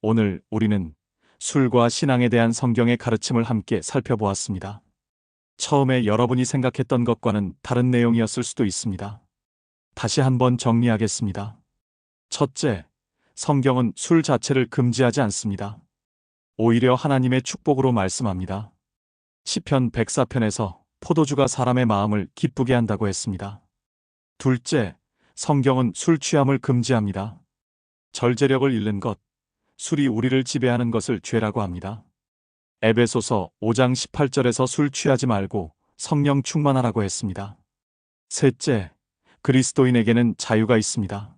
오늘 우리는 술과 신앙에 대한 성경의 가르침을 함께 살펴보았습니다. 처음에 여러분이 생각했던 것과는 다른 내용이었을 수도 있습니다. 다시 한번 정리하겠습니다. 첫째, 성경은 술 자체를 금지하지 않습니다. 오히려 하나님의 축복으로 말씀합니다. 시편 104편에서 포도주가 사람의 마음을 기쁘게 한다고 했습니다. 둘째, 성경은 술 취함을 금지합니다. 절제력을 잃는 것, 술이 우리를 지배하는 것을 죄라고 합니다. 에베소서 5장 18절에서 술 취하지 말고 성령 충만하라고 했습니다. 셋째, 그리스도인에게는 자유가 있습니다.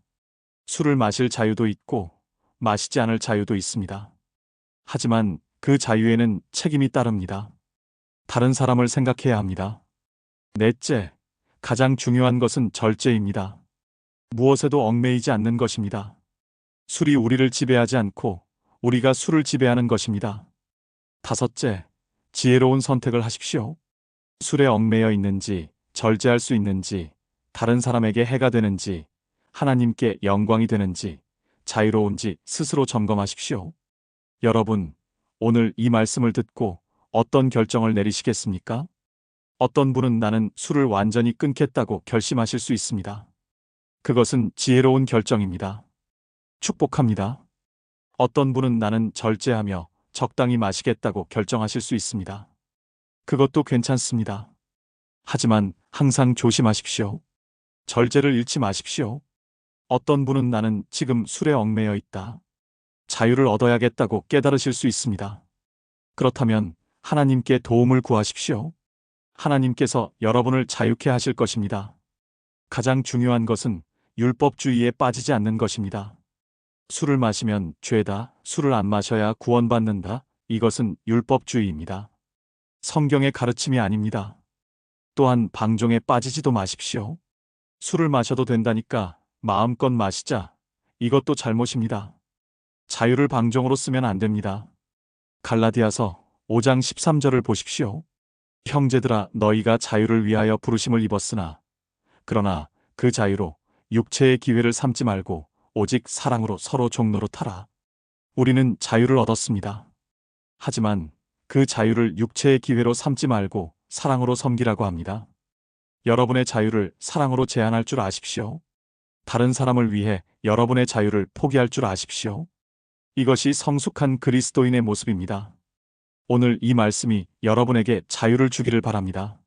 술을 마실 자유도 있고 마시지 않을 자유도 있습니다. 하지만 그 자유에는 책임이 따릅니다. 다른 사람을 생각해야 합니다. 넷째, 가장 중요한 것은 절제입니다. 무엇에도 얽매이지 않는 것입니다. 술이 우리를 지배하지 않고 우리가 술을 지배하는 것입니다. 다섯째, 지혜로운 선택을 하십시오. 술에 얽매여 있는지, 절제할 수 있는지, 다른 사람에게 해가 되는지, 하나님께 영광이 되는지, 자유로운지 스스로 점검하십시오. 여러분, 오늘 이 말씀을 듣고 어떤 결정을 내리시겠습니까? 어떤 분은 나는 술을 완전히 끊겠다고 결심하실 수 있습니다. 그것은 지혜로운 결정입니다. 축복합니다. 어떤 분은 나는 절제하며 적당히 마시겠다고 결정하실 수 있습니다. 그것도 괜찮습니다. 하지만 항상 조심하십시오. 절제를 잃지 마십시오. 어떤 분은 나는 지금 술에 얽매여 있다. 자유를 얻어야겠다고 깨달으실 수 있습니다. 그렇다면 하나님께 도움을 구하십시오. 하나님께서 여러분을 자유케 하실 것입니다. 가장 중요한 것은 율법주의에 빠지지 않는 것입니다. 술을 마시면 죄다, 술을 안 마셔야 구원받는다. 이것은 율법주의입니다. 성경의 가르침이 아닙니다. 또한 방종에 빠지지도 마십시오. 술을 마셔도 된다니까 마음껏 마시자. 이것도 잘못입니다. 자유를 방종으로 쓰면 안 됩니다. 갈라디아서 5장 13절을 보십시오. 형제들아, 너희가 자유를 위하여 부르심을 입었으나 그러나 그 자유로 육체의 기회를 삼지 말고 오직 사랑으로 서로 종로로 타라. 우리는 자유를 얻었습니다. 하지만 그 자유를 육체의 기회로 삼지 말고 사랑으로 섬기라고 합니다. 여러분의 자유를 사랑으로 제한할 줄 아십시오. 다른 사람을 위해 여러분의 자유를 포기할 줄 아십시오. 이것이 성숙한 그리스도인의 모습입니다. 오늘 이 말씀이 여러분에게 자유를 주기를 바랍니다.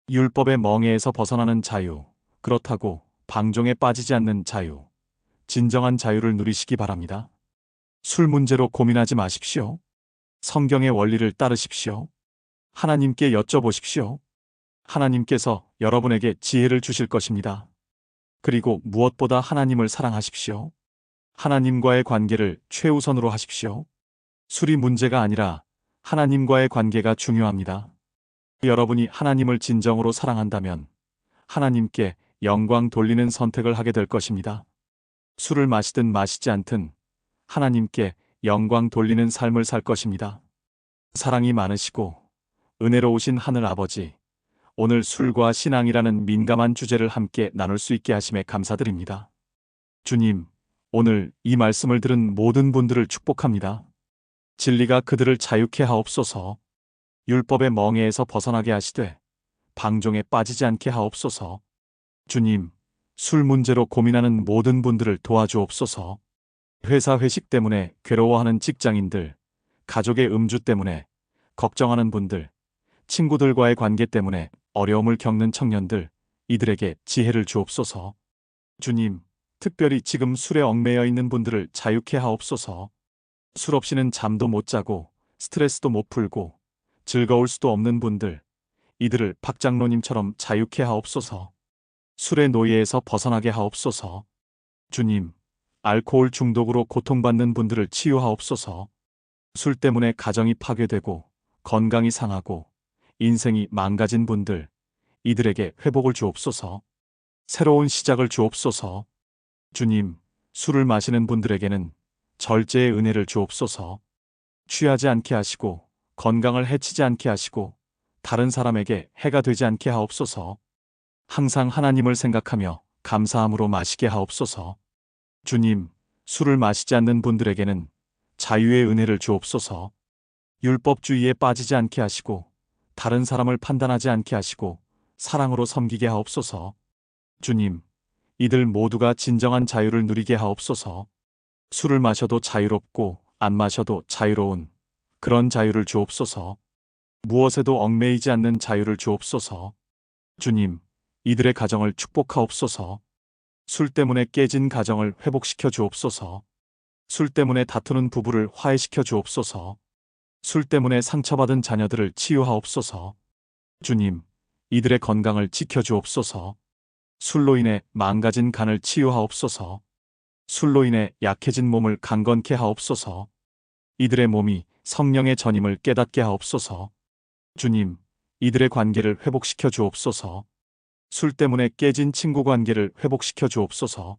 율법의 멍에에서 벗어나는 자유, 그렇다고 방종에 빠지지 않는 자유, 진정한 자유를 누리시기 바랍니다. 술 문제로 고민하지 마십시오. 성경의 원리를 따르십시오. 하나님께 여쭤보십시오. 하나님께서 여러분에게 지혜를 주실 것입니다. 그리고 무엇보다 하나님을 사랑하십시오. 하나님과의 관계를 최우선으로 하십시오. 술이 문제가 아니라 하나님과의 관계가 중요합니다. 여러분이 하나님을 진정으로 사랑한다면 하나님께 영광 돌리는 선택을 하게 될 것입니다. 술을 마시든 마시지 않든 하나님께 영광 돌리는 삶을 살 것입니다. 사랑이 많으시고 은혜로우신 하늘 아버지, 오늘 술과 신앙이라는 민감한 주제를 함께 나눌 수 있게 하심에 감사드립니다. 주님, 오늘 이 말씀을 들은 모든 분들을 축복합니다. 진리가 그들을 자유케 하옵소서. 율법의 멍에에서 벗어나게 하시되 방종에 빠지지 않게 하옵소서. 주님, 술 문제로 고민하는 모든 분들을 도와주옵소서. 회사 회식 때문에 괴로워하는 직장인들, 가족의 음주 때문에 걱정하는 분들, 친구들과의 관계 때문에 어려움을 겪는 청년들, 이들에게 지혜를 주옵소서. 주님, 특별히 지금 술에 얽매여 있는 분들을 자유케 하옵소서. 술 없이는 잠도 못 자고 스트레스도 못 풀고 즐거울 수도 없는 분들, 이들을 박 장로님처럼 자유케 하옵소서. 술의 노예에서 벗어나게 하옵소서. 주님, 알코올 중독으로 고통받는 분들을 치유하옵소서. 술 때문에 가정이 파괴되고 건강이 상하고 인생이 망가진 분들, 이들에게 회복을 주옵소서. 새로운 시작을 주옵소서. 주님, 술을 마시는 분들에게는 절제의 은혜를 주옵소서. 취하지 않게 하시고 건강을 해치지 않게 하시고 다른 사람에게 해가 되지 않게 하옵소서. 항상 하나님을 생각하며 감사함으로 마시게 하옵소서. 주님, 술을 마시지 않는 분들에게는 자유의 은혜를 주옵소서. 율법주의에 빠지지 않게 하시고 다른 사람을 판단하지 않게 하시고 사랑으로 섬기게 하옵소서. 주님, 이들 모두가 진정한 자유를 누리게 하옵소서. 술을 마셔도 자유롭고 안 마셔도 자유로운 그런 자유를 주옵소서. 무엇에도 얽매이지 않는 자유를 주옵소서. 주님, 이들의 가정을 축복하옵소서. 술 때문에 깨진 가정을 회복시켜 주옵소서. 술 때문에 다투는 부부를 화해시켜 주옵소서. 술 때문에 상처받은 자녀들을 치유하옵소서. 주님, 이들의 건강을 지켜 주옵소서. 술로 인해 망가진 간을 치유하옵소서. 술로 인해 약해진 몸을 강건케 하옵소서. 이들의 몸이 성령의 전임을 깨닫게 하옵소서. 주님, 이들의 관계를 회복시켜 주옵소서. 술 때문에 깨진 친구 관계를 회복시켜 주옵소서.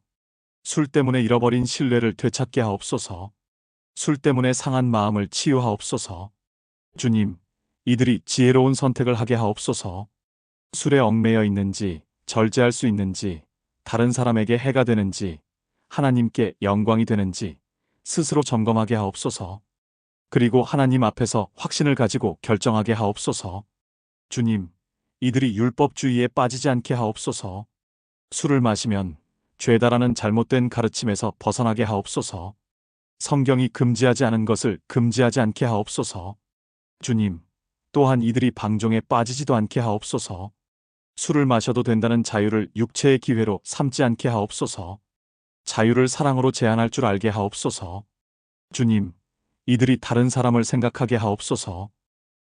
술 때문에 잃어버린 신뢰를 되찾게 하옵소서. 술 때문에 상한 마음을 치유하옵소서. 주님, 이들이 지혜로운 선택을 하게 하옵소서. 술에 얽매여 있는지, 절제할 수 있는지, 다른 사람에게 해가 되는지, 하나님께 영광이 되는지 스스로 점검하게 하옵소서. 그리고 하나님 앞에서 확신을 가지고 결정하게 하옵소서. 주님, 이들이 율법주의에 빠지지 않게 하옵소서. 술을 마시면 죄다라는 잘못된 가르침에서 벗어나게 하옵소서. 성경이 금지하지 않은 것을 금지하지 않게 하옵소서. 주님, 또한 이들이 방종에 빠지지도 않게 하옵소서. 술을 마셔도 된다는 자유를 육체의 기회로 삼지 않게 하옵소서. 자유를 사랑으로 제한할 줄 알게 하옵소서. 주님, 이들이 다른 사람을 생각하게 하옵소서.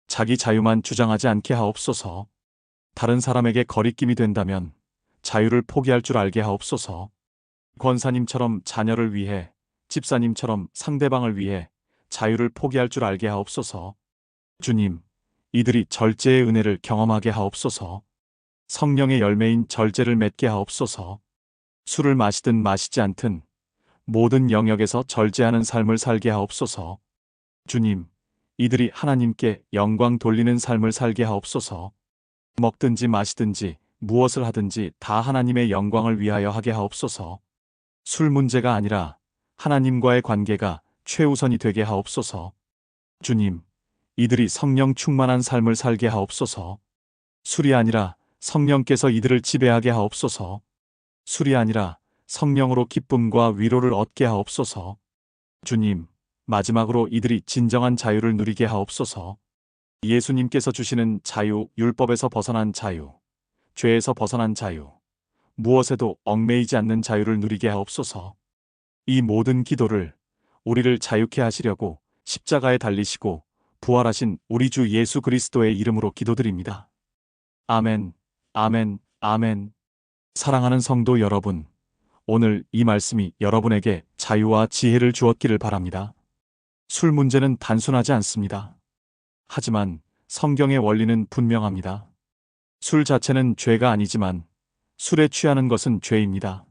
자기 자유만 주장하지 않게 하옵소서. 다른 사람에게 거리낌이 된다면 자유를 포기할 줄 알게 하옵소서. 권사님처럼 자녀를 위해, 집사님처럼 상대방을 위해 자유를 포기할 줄 알게 하옵소서. 주님, 이들이 절제의 은혜를 경험하게 하옵소서. 성령의 열매인 절제를 맺게 하옵소서. 술을 마시든 마시지 않든 모든 영역에서 절제하는 삶을 살게 하옵소서. 주님, 이들이 하나님께 영광 돌리는 삶을 살게 하옵소서. 먹든지 마시든지 무엇을 하든지 다 하나님의 영광을 위하여 하게 하옵소서. 술 문제가 아니라 하나님과의 관계가 최우선이 되게 하옵소서. 주님, 이들이 성령 충만한 삶을 살게 하옵소서. 술이 아니라 성령께서 이들을 지배하게 하옵소서. 술이 아니라 성령으로 기쁨과 위로를 얻게 하옵소서. 주님, 마지막으로 이들이 진정한 자유를 누리게 하옵소서. 예수님께서 주시는 자유, 율법에서 벗어난 자유, 죄에서 벗어난 자유, 무엇에도 얽매이지 않는 자유를 누리게 하옵소서. 이 모든 기도를 우리를 자유케 하시려고 십자가에 달리시고 부활하신 우리 주 예수 그리스도의 이름으로 기도드립니다. 아멘, 아멘, 아멘. 사랑하는 성도 여러분, 오늘 이 말씀이 여러분에게 자유와 지혜를 주었기를 바랍니다. 술 문제는 단순하지 않습니다. 하지만 성경의 원리는 분명합니다. 술 자체는 죄가 아니지만 술에 취하는 것은 죄입니다.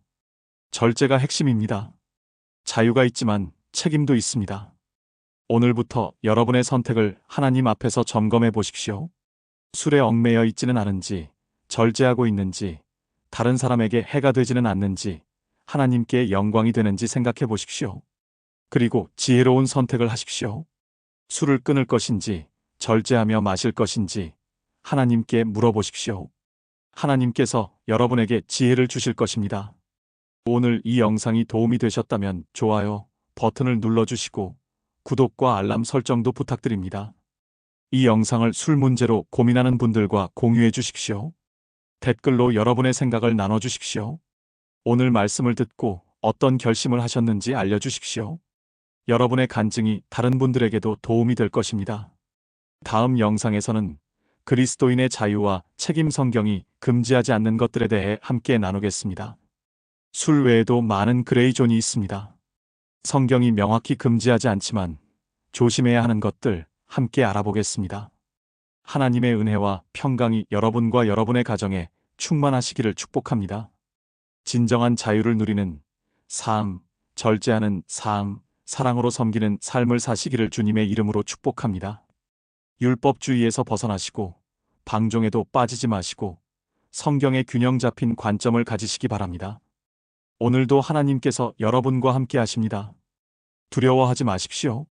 절제가 핵심입니다. 자유가 있지만 책임도 있습니다. 오늘부터 여러분의 선택을 하나님 앞에서 점검해 보십시오. 술에 얽매여 있지는 않은지, 절제하고 있는지, 다른 사람에게 해가 되지는 않는지, 하나님께 영광이 되는지 생각해 보십시오. 그리고 지혜로운 선택을 하십시오. 술을 끊을 것인지, 절제하며 마실 것인지 하나님께 물어보십시오. 하나님께서 여러분에게 지혜를 주실 것입니다. 오늘 이 영상이 도움이 되셨다면 좋아요 버튼을 눌러주시고 구독과 알람 설정도 부탁드립니다. 이 영상을 술 문제로 고민하는 분들과 공유해 주십시오. 댓글로 여러분의 생각을 나눠주십시오. 오늘 말씀을 듣고 어떤 결심을 하셨는지 알려주십시오. 여러분의 간증이 다른 분들에게도 도움이 될 것입니다. 다음 영상에서는 그리스도인의 자유와 책임 성경이 금지하지 않는 것들에 대해 함께 나누겠습니다. 술 외에도 많은 그레이존이 있습니다. 성경이 명확히 금지하지 않지만 조심해야 하는 것들 함께 알아보겠습니다. 하나님의 은혜와 평강이 여러분과 여러분의 가정에 충만하시기를 축복합니다. 진정한 자유를 누리는 삶, 절제하는 삶, 사랑으로 섬기는 삶을 사시기를 주님의 이름으로 축복합니다. 율법주의에서 벗어나시고 방종에도 빠지지 마시고 성경의 균형 잡힌 관점을 가지시기 바랍니다. 오늘도 하나님께서 여러분과 함께 하십니다. 두려워하지 마십시오.